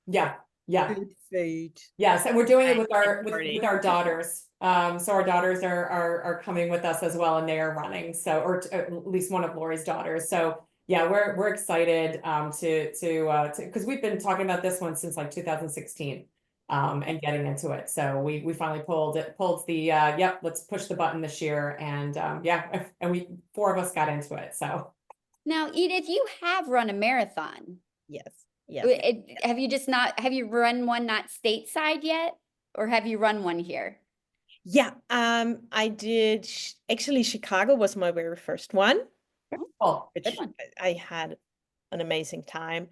Yeah. Good food. Yes, and we're doing it with Party. our daughters. So our daughters are coming with us as well, and they are running. So, or at least one of Lori's daughters. So yeah, we're excited to because we've been talking about this one since like 2016. and getting into it. So we finally pulled the yep, let's push the button this year, and yeah, and we 4 of us got into it. So Now, Edith, you have run a marathon. Yes. Yes. Have you just not, have you run one not stateside yet? Or have you run one here? Yeah. I did. Actually, Chicago was my very first one, cool. Good which one. I had an amazing time.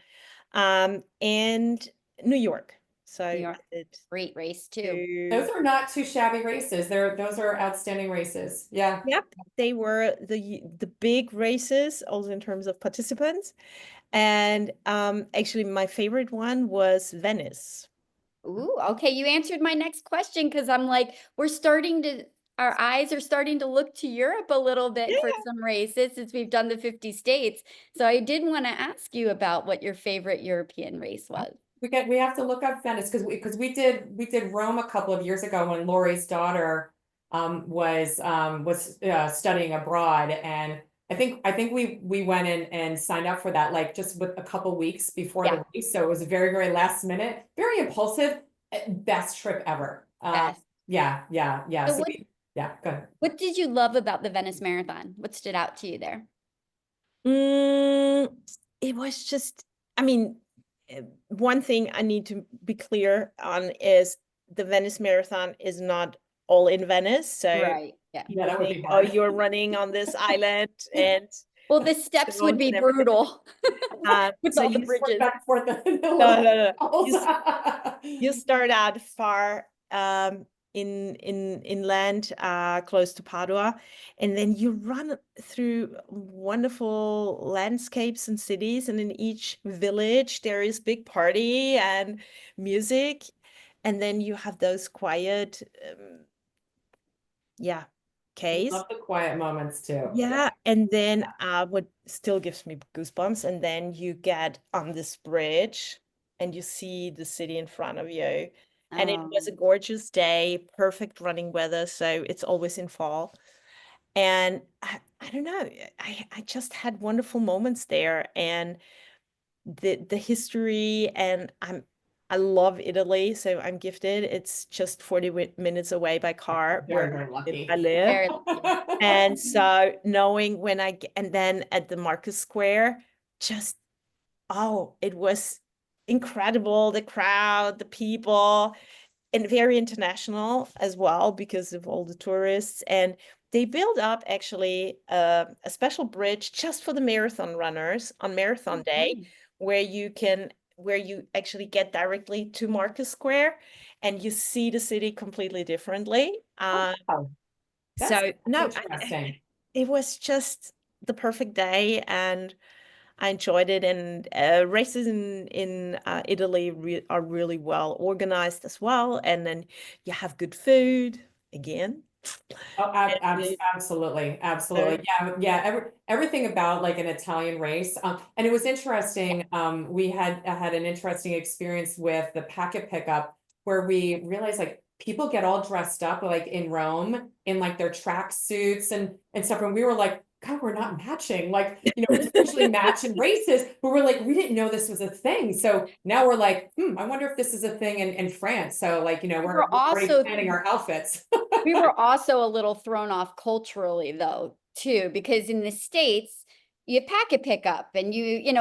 And New York. So New York, I did great race too. Those are not too shabby races. Those are outstanding races. Yeah. Yep, they were the big races, also in terms of participants. And actually, my favorite one was Venice. Ooh, okay. You answered my next question because I'm like, our eyes are starting to look to Europe a little bit for Yeah. some races since we've done the 50 states. So I did want to ask you about what your favorite European race was. We have to look up Venice because we did Rome a couple of years ago when Lori's daughter was studying abroad, and I think we went in and signed up for that like just with a couple weeks before Yeah. the race, so it was very, very last minute, very impulsive. Best trip ever. Best. Yeah. So So what, yeah, good. what did you love about the Venice Marathon? What stood out to you there? Mm, it was just, I mean, one thing I need to be clear on is the Venice Marathon is not all in Venice. So Right. Yeah. Yeah, that would be think, oh, hard. you're running on this island and Well, the steps would stones be and everything. brutal with So all the you bridges. Back and forth in the No, no, no. little You start out far inland, close to Padua, and then you run through wonderful landscapes and cities, and in each village there is big party and music, and then you have those quiet, yeah, cays. Love the quiet moments too. Yeah, and then what still gives me goosebumps, and then you get on this bridge and you see the city in front of you. And it was a gorgeous day, perfect running weather, so it's always in fall. And I don't know, I just had wonderful moments there, and the history, and I love Italy, so I'm gifted. It's just 40 minutes away by car Very, where very lucky. I live. Very lucky. And so knowing when and then at the Marcus Square, just, oh, it was incredible. The crowd, the people, and very international as well because of all the tourists. And they built up actually a special bridge just for the marathon runners on Marathon Day, nice. where you actually get directly to Marcus Square and you see the city completely differently. Wow. That's So no, interesting. it was just the perfect day, and I enjoyed it. And races in Italy are really well organized as well. And then you have good food again. Oh, And absolutely, so, absolutely. Yeah. Everything about like an Italian race. And it was interesting. We had an interesting experience with the packet pickup where we realized like people get all dressed up like in Rome in like their track suits and stuff. And we were like, God, we're not matching. Like, we usually match in races, but we're like, we didn't know this was a thing. So now we're like, I wonder if this is a thing in France. So like, we're already planning our outfits. We were also a little thrown off culturally though, too, because in the States, you packet pick up and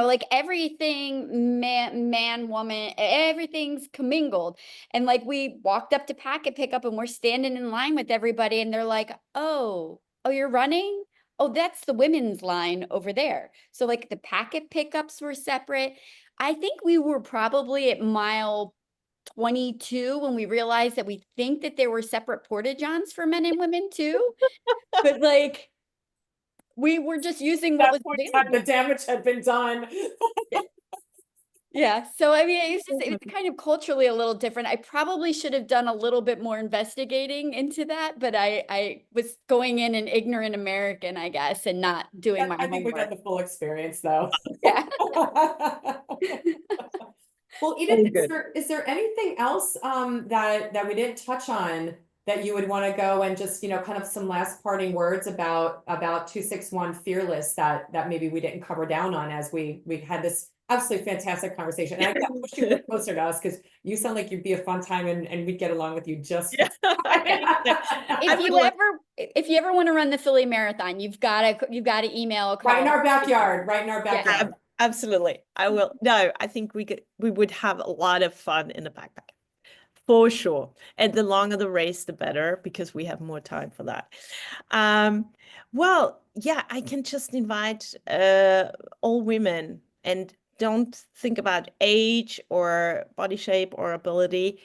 like everything man, woman, everything's commingled. And like we walked up to packet pickup and we're standing in line with everybody and they're like, oh, you're running? Oh, that's the women's line over there. So like the packet pickups were separate. I think we were probably at mile 22 when we realized that we think that there were separate porta-johns for men and women too. But like we were just using what was available. The damage had been done. Yeah. So I mean, it was kind of culturally a little different. I probably should have done a little bit more investigating into that, but I was going in an ignorant American, I guess, and not doing my I think we got homework. the full experience though. Yeah. Well, Edith, is there anything else that we didn't touch on that you would want to go and just, kind of some last parting words about 261 Fearless that maybe we didn't cover down on as we had Absolutely fantastic conversation. And I kind of wish you were closer to us because you sound like you'd be a fun time and we'd get along with you just Yeah, I think so. If you ever want to run the Philly Marathon, you've got to email a call. Right in our backyard, right in our Yeah. backyard. Absolutely. I will. No, I think we would have a lot of fun in the backpack. For sure. And the longer the race, the better, because we have more time for that. Well, yeah, I can just invite all women, and don't think about age or body shape or ability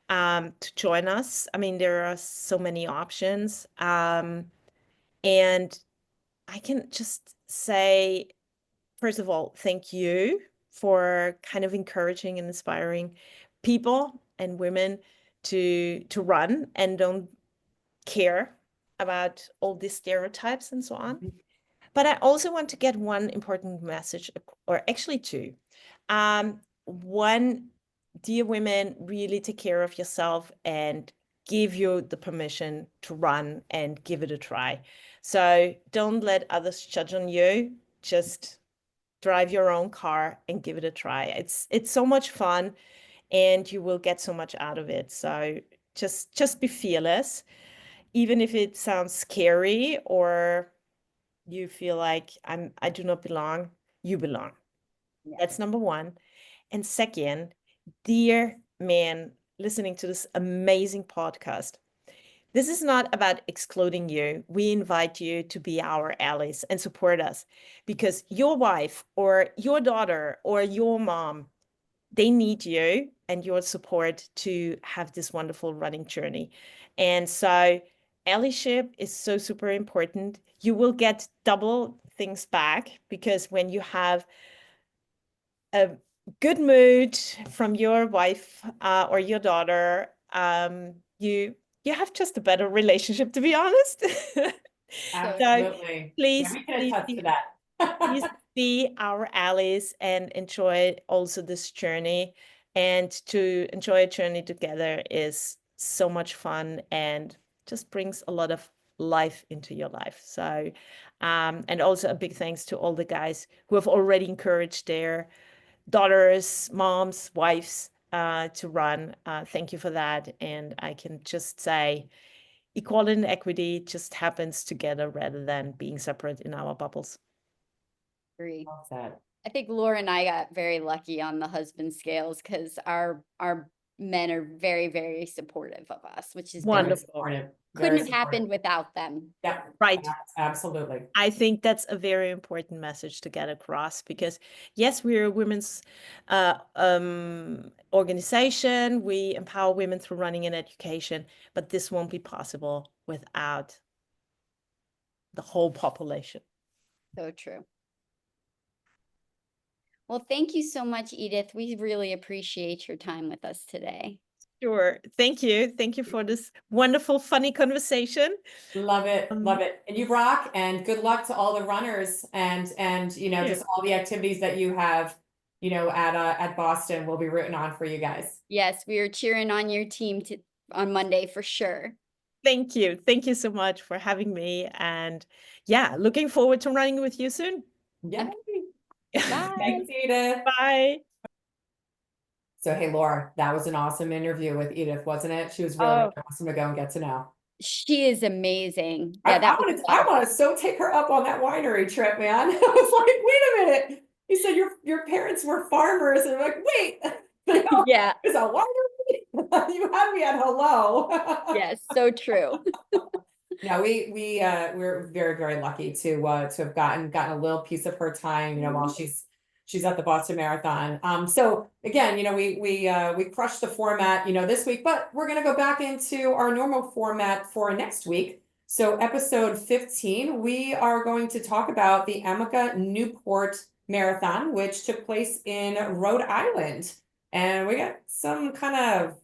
to join us. I mean, there are so many options. And I can just say, first of all, thank you for kind of encouraging and inspiring people and women to run and don't care about all these stereotypes and so on. But I also want to get one important message, or actually two. One, dear women, really take care of yourself and give you the permission to run and give it a try. So don't let others judge on you. Just drive your own car and give it a try. It's so much fun, and you will get so much out of it. So just be fearless, even if it sounds scary or you feel like I do not belong, you belong. Yeah. That's number one. And second, dear man listening to this amazing podcast, this is not about excluding you. We invite you to be our allies and support us, because your wife or your daughter or your mom, they need you and your support to have this wonderful running journey. And so allyship is so super important. You will get double things back, because when you have a good mood from your wife or your daughter, you have just a better relationship, to be honest. Absolutely. Please, Yeah, we can please, attest to that. please be our allies and enjoy also this journey. And to enjoy a journey together is so much fun and just brings a lot of life into your life. So, and also a big thanks to all the guys who have already encouraged their daughters, moms, wives to run. Thank you for that. And I can just say, equality and equity just happens together rather than being separate in our bubbles. Agree. Well said. I think Laura and I got very lucky on the husband scales because our men are very, very supportive of us, which is Wonderful. Supportive. couldn't Very have happened without them. Yeah, Right. absolutely. I think that's a very important message to get across, because yes, we're a women's organization. We empower women through running and education, but this won't be possible without the whole population. So true. Well, thank you so much, Edith. We really appreciate your time with us today. Sure. Thank you. Thank you for this wonderful, funny conversation. Love it. Love it. And you rock, and good luck to all the runners and Yeah. just all the activities that you have, at Boston. We'll be rooting on for you guys. Yes, we are cheering on your team on Monday for sure. Thank you. Thank you so much for having me. And yeah, looking forward to running with you soon. Yay. Bye. Thanks, Edith. Bye. So, hey, Laura, that was an awesome interview with Edith, wasn't it? She was really awesome to go and get to know. She is amazing. Yeah, I want to so take her up on that winery trip, man. I was like, wait a minute. You said your parents were farmers, and I'm like, wait, yeah, it's a winery. You had me at hello. yes, so true. No, we're very, very lucky to have gotten a little piece of her time, while she's at the Boston Marathon. So again, we crushed the format, this week, but we're gonna go back into our normal format for next week. So episode 15, we are going to talk about the Amica Newport Marathon, which took place in Rhode Island, and we got some kind of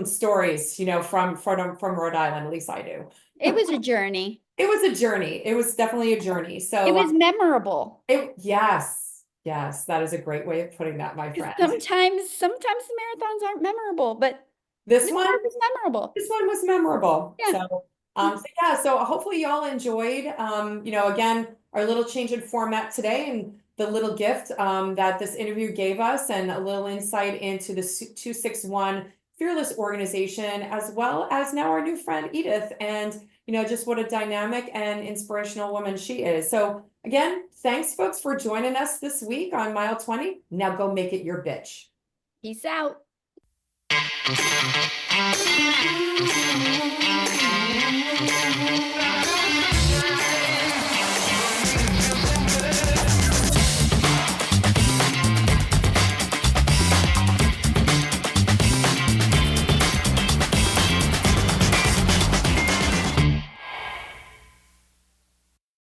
stories, from Rhode Island. At least I do. It was a journey. It was a journey. It was definitely a journey. So it was memorable. Yes, that is a great way of putting that, my friend. Sometimes the marathons aren't memorable, but This one was memorable. This one was memorable. Yeah. So hopefully y'all enjoyed, again, our little change in format today, and the little gift that this interview gave us and a little insight into the 261 Fearless organization, as well as now our new friend Edith, and just what a dynamic and inspirational woman she is. So again, thanks folks for joining us this week on Mile 20. Now go make it your bitch. Peace out.